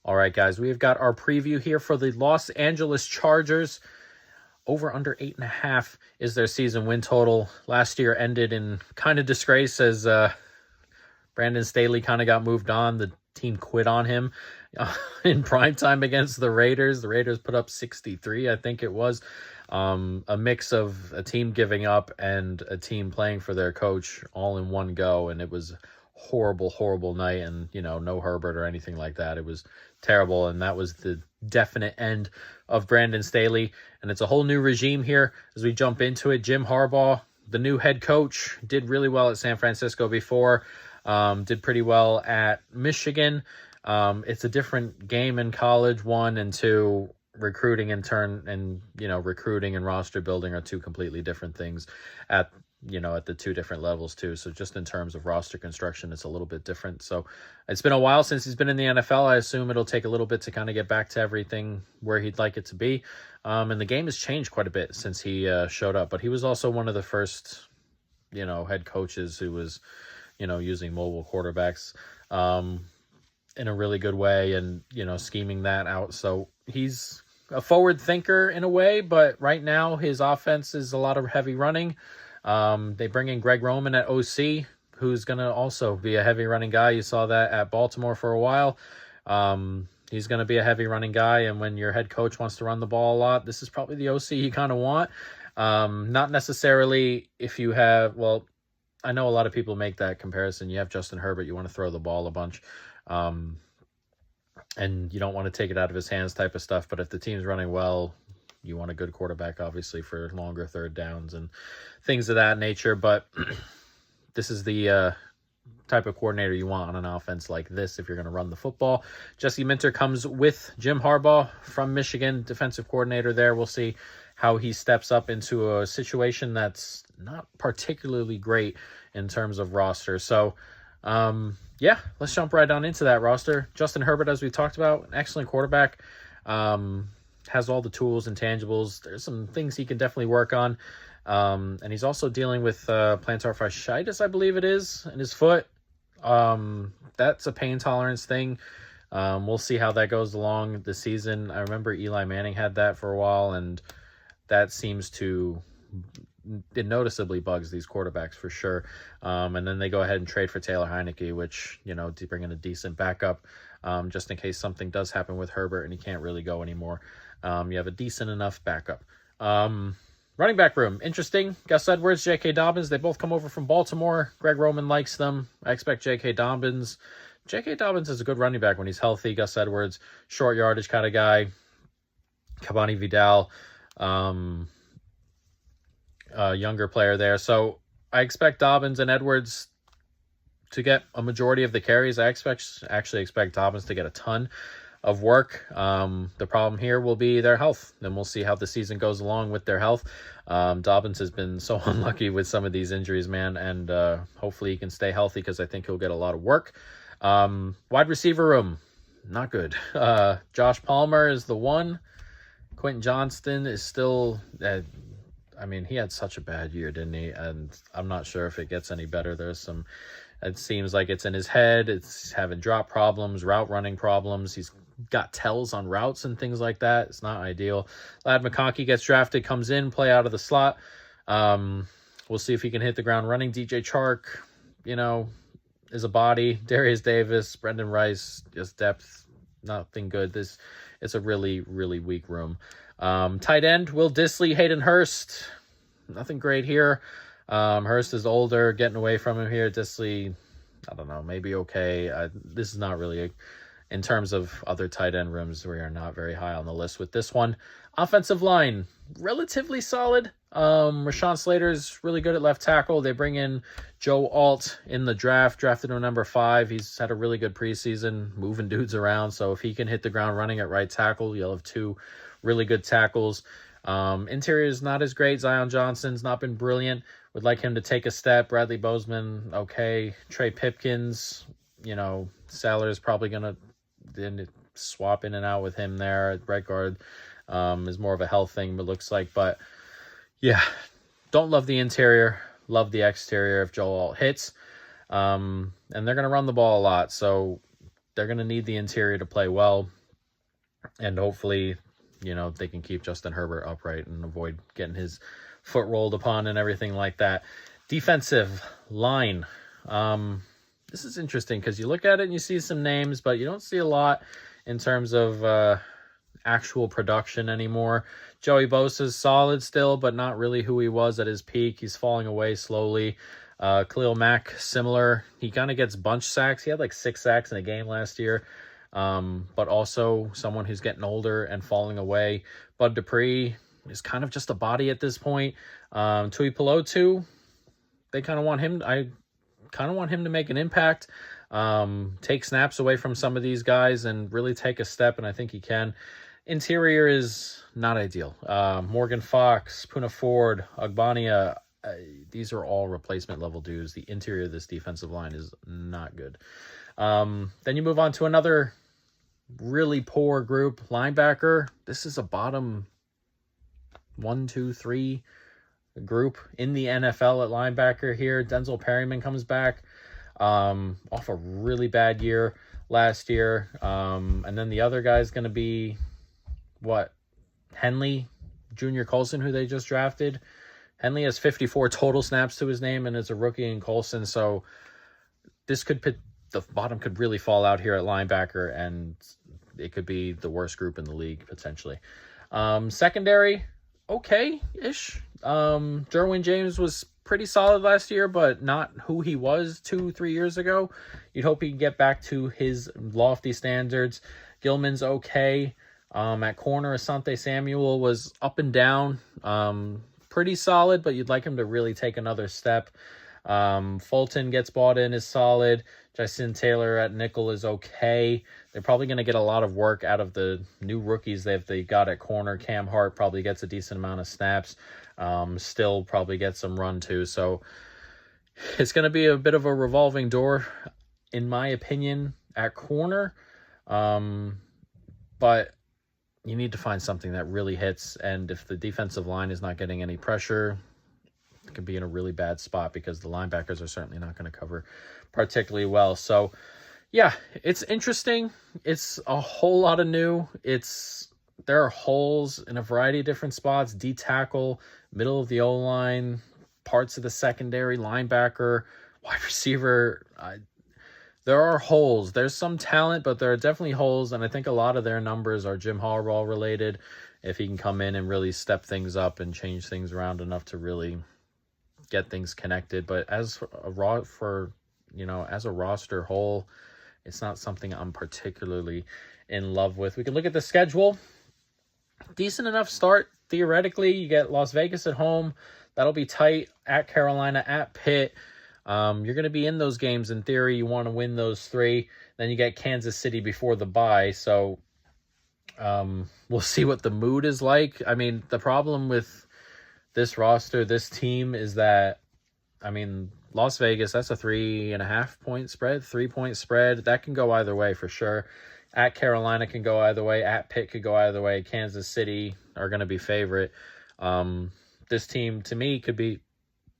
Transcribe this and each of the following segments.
All right, guys, we've got our preview here for the Los Angeles Chargers. Over under 8.5 is their season win total. Last year ended in kind of disgrace as Brandon Staley kind of got moved on. The team quit on him in prime time against the Raiders. The Raiders put up 63, I think it was. A mix of a team giving up and a team playing for their coach all in one go. And it was horrible night. And, no Herbert or anything like that. It was terrible. And that was the definite end of Brandon Staley. And it's a whole new regime here as we jump into it. Jim Harbaugh, the new head coach, did really well at San Francisco before. Did pretty well at Michigan. It's a different game in college, 1, and 2. Recruiting recruiting and roster building are two completely different things at the two different levels too. So just in terms of roster construction, it's a little bit different. So it's been a while since he's been in the NFL. I assume it'll take a little bit to kind of get back to everything where he'd like it to be. And the game has changed quite a bit since he showed up, but he was also one of the first, head coaches who was, using mobile quarterbacks, in a really good way and, scheming that out. So he's a forward thinker in a way, but right now his offense is a lot of heavy running. They bring in Greg Roman at OC, who's going to also be a heavy running guy. You saw that at Baltimore for a while. He's going to be a heavy running guy. And when your head coach wants to run the ball a lot, this is probably the OC you kind of want. Not necessarily if you have, I know a lot of people make that comparison. You have Justin Herbert, you want to throw the ball a bunch. And you don't want to take it out of his hands type of stuff. But if the team's running well, you want a good quarterback, obviously, for longer third downs and things of that nature. But this is the type of coordinator you want on an offense like this if you're going to run the football. Jesse Minter comes with Jim Harbaugh from Michigan, defensive coordinator there. We'll see how he steps up into a situation that's not particularly great in terms of roster. So, let's jump right on into that roster. Justin Herbert, as we talked about, an excellent quarterback. Has all the tools and tangibles. There's some things he can definitely work on. And he's also dealing with plantar fasciitis, I believe it is, in his foot. That's a pain tolerance thing. We'll see how that goes along the season. I remember Eli Manning had that for a while, and that seems to... it noticeably bugs these quarterbacks for sure. And then they go ahead and trade for Taylor Heineke, which, to bring in a decent backup, just in case something does happen with Herbert and he can't really go anymore. You have a decent enough backup. Running back room, interesting. Gus Edwards, J.K. Dobbins, they both come over from Baltimore. Greg Roman likes them. I expect J.K. Dobbins. J.K. Dobbins is a good running back when he's healthy. Gus Edwards, short yardage kind of guy. Cavani Vidal, younger player there. So I expect Dobbins and Edwards to get a majority of the carries. I actually expect Dobbins to get a ton of work. The problem here will be their health. Then we'll see how the season goes along with their health. Dobbins has been so unlucky with some of these injuries, man, and hopefully he can stay healthy because I think he'll get a lot of work. Wide receiver room, not good. Josh Palmer is the one. Quentin Johnston is still... he had such a bad year, didn't he? And I'm not sure if it gets any better. It seems like it's in his head. It's having drop problems, route running problems. He's got tells on routes and things like that. It's not ideal. Ladd McConkey gets drafted, comes in, play out of the slot. We'll see if he can hit the ground running. DJ Chark, is a body. Darius Davis, Brendan Rice, just depth, nothing good. It's a really, really weak room. Tight end, Will Dissly, Hayden Hurst. Nothing great here. Hurst is older, getting away from him here. Dissly, I don't know, maybe okay. This is not really, in terms of other tight end rooms, we are not very high on the list with this one. Offensive line, relatively solid. Rashawn Slater's really good at left tackle. They bring in Joe Alt in the draft, drafted him number 5. He's had a really good preseason, moving dudes around. So if he can hit the ground running at right tackle, you'll have 2 really good tackles. Interior is not as great. Zion Johnson's not been brilliant. Would like him to take a step. Bradley Bozeman, okay. Trey Pipkins, Saller's probably going to swap in and out with him there at right guard. Is more of a health thing, it looks like. But, yeah, don't love the interior. Love the exterior if Joel Alt hits. And they're going to run the ball a lot. So they're going to need the interior to play well. And hopefully, they can keep Justin Herbert upright and avoid getting his foot rolled upon and everything like that. Defensive line. This is interesting because you look at it and you see some names, but you don't see a lot in terms of actual production anymore. Joey Bosa's solid still, but not really who he was at his peak. He's falling away slowly. Khalil Mack, similar. He kind of gets bunch sacks. He had like 6 sacks in a game last year. But also someone who's getting older and falling away. Bud Dupree is kind of just a body at this point. Tui Pelotu, they kind of want him. I kind of want him to make an impact, take snaps away from some of these guys and really take a step, and I think he can. Interior is not ideal. Morgan Fox, Puna Ford, Agbania, these are all replacement level dudes. The interior of this defensive line is not good. Then you move on to another really poor group, linebacker. This is a bottom 1, 2, 3 group in the NFL at linebacker here. Denzel Perryman comes back off a really bad year last year. And then the other guy's going to be, Henley, Junior Colson, who they just drafted. Henley has 54 total snaps to his name, and it's a rookie in Colson. So this could put, the bottom could really fall out here at linebacker, and it could be the worst group in the league, potentially. Secondary, okay-ish. Derwin James was pretty solid last year, but not who he was 2-3 years ago. You'd hope he can get back to his lofty standards. Gilman's okay. At corner, Asante Samuel was up and down. Pretty solid, but you'd like him to really take another step. Fulton gets bought in, is solid. Jason Taylor at nickel is okay. They're probably going to get a lot of work out of the new rookies they got at corner. Cam Hart probably gets a decent amount of snaps. Still probably gets some run too. So it's going to be a bit of a revolving door, in my opinion, at corner. But you need to find something that really hits. And if the defensive line is not getting any pressure, it could be in a really bad spot because the linebackers are certainly not going to cover particularly well. So, yeah, it's interesting. It's a whole lot of new. There are holes in a variety of different spots. D-tackle, middle of the O-line, parts of the secondary, linebacker, wide receiver. There are holes. There's some talent, but there are definitely holes, and I think a lot of their numbers are Jim Harbaugh related. If he can come in and really step things up and change things around enough to really get things connected. But as a roster whole, it's not something I'm particularly in love with. We can look at the schedule. Decent enough start, theoretically. You get Las Vegas at home. That'll be tight. At Carolina, at Pitt. You're going to be in those games. In theory, you want to win those 3. Then you get Kansas City before the bye. So we'll see what the mood is like. I mean, the problem with this roster, this team, is that, Las Vegas, that's a 3.5-point spread, 3-point spread. That can go either way for sure. At Carolina can go either way. At Pitt could go either way. Kansas City are going to be favorite. This team, to me, could be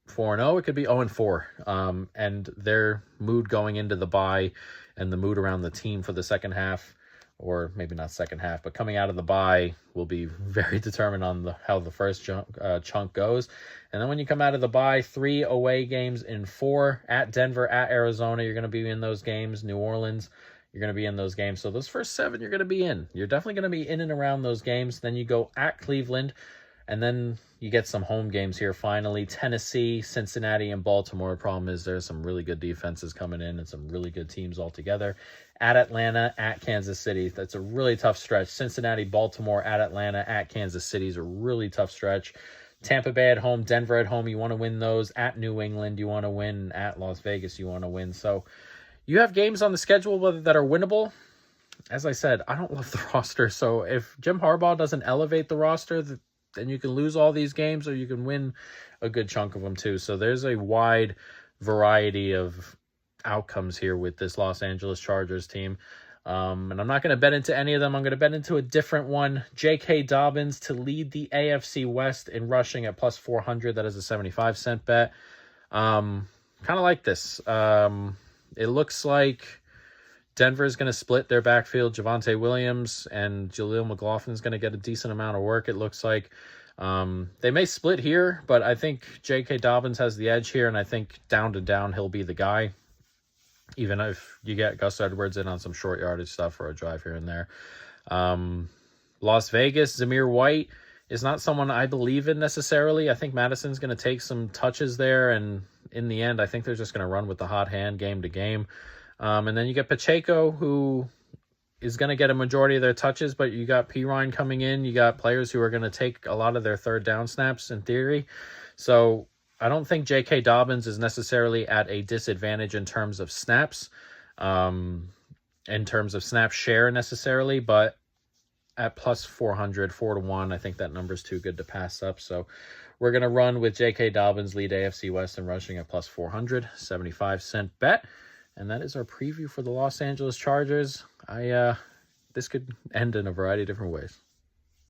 4-0. It could be 0-4. And their mood going into the bye and the mood around the team for the second half, or maybe not second half, but coming out of the bye will be very determined on how the first chunk goes. And then when you come out of the bye, 3 away games in 4. At Denver, at Arizona, you're going to be in those games. New Orleans, you're going to be in those games. So those first 7 you're going to be in. You're definitely going to be in and around those games. Then you go at Cleveland, and then you get some home games here finally. Tennessee, Cincinnati, and Baltimore. The problem is there's some really good defenses coming in and some really good teams altogether. At Atlanta, at Kansas City. That's a really tough stretch. Cincinnati, Baltimore, at Atlanta, at Kansas City is a really tough stretch. Tampa Bay at home, Denver at home, you want to win those. At New England, you want to win. At Las Vegas, you want to win. So you have games on the schedule that are winnable. As I said, I don't love the roster. So if Jim Harbaugh doesn't elevate the roster, then you can lose all these games or you can win a good chunk of them too. So there's a wide variety of outcomes here with this Los Angeles Chargers team. And I'm not going to bet into any of them. I'm going to bet into a different one. J.K. Dobbins to lead the AFC West in rushing at plus 400. That is a 75-cent bet. Kind of like this. It looks like Denver is going to split their backfield. Javonte Williams and Jaleel McLaughlin is going to get a decent amount of work, it looks like. They may split here, but I think J.K. Dobbins has the edge here, and I think down to down he'll be the guy, even if you get Gus Edwards in on some short yardage stuff for a drive here and there. Las Vegas, Zamir White is not someone I believe in necessarily. I think Madison's going to take some touches there, and in the end, I think they're just going to run with the hot hand game to game. And then you get Pacheco, who is going to get a majority of their touches, but you got Pirine coming in. You got players who are going to take a lot of their third down snaps in theory. So I don't think J.K. Dobbins is necessarily at a disadvantage in terms of snaps, in terms of snap share necessarily, but at plus 400, 4-1, I think that number's too good to pass up. So we're going to run with J.K. Dobbins, lead AFC West and rushing at plus 400, 75-cent bet. And that is our preview for the Los Angeles Chargers. This could end in a variety of different ways.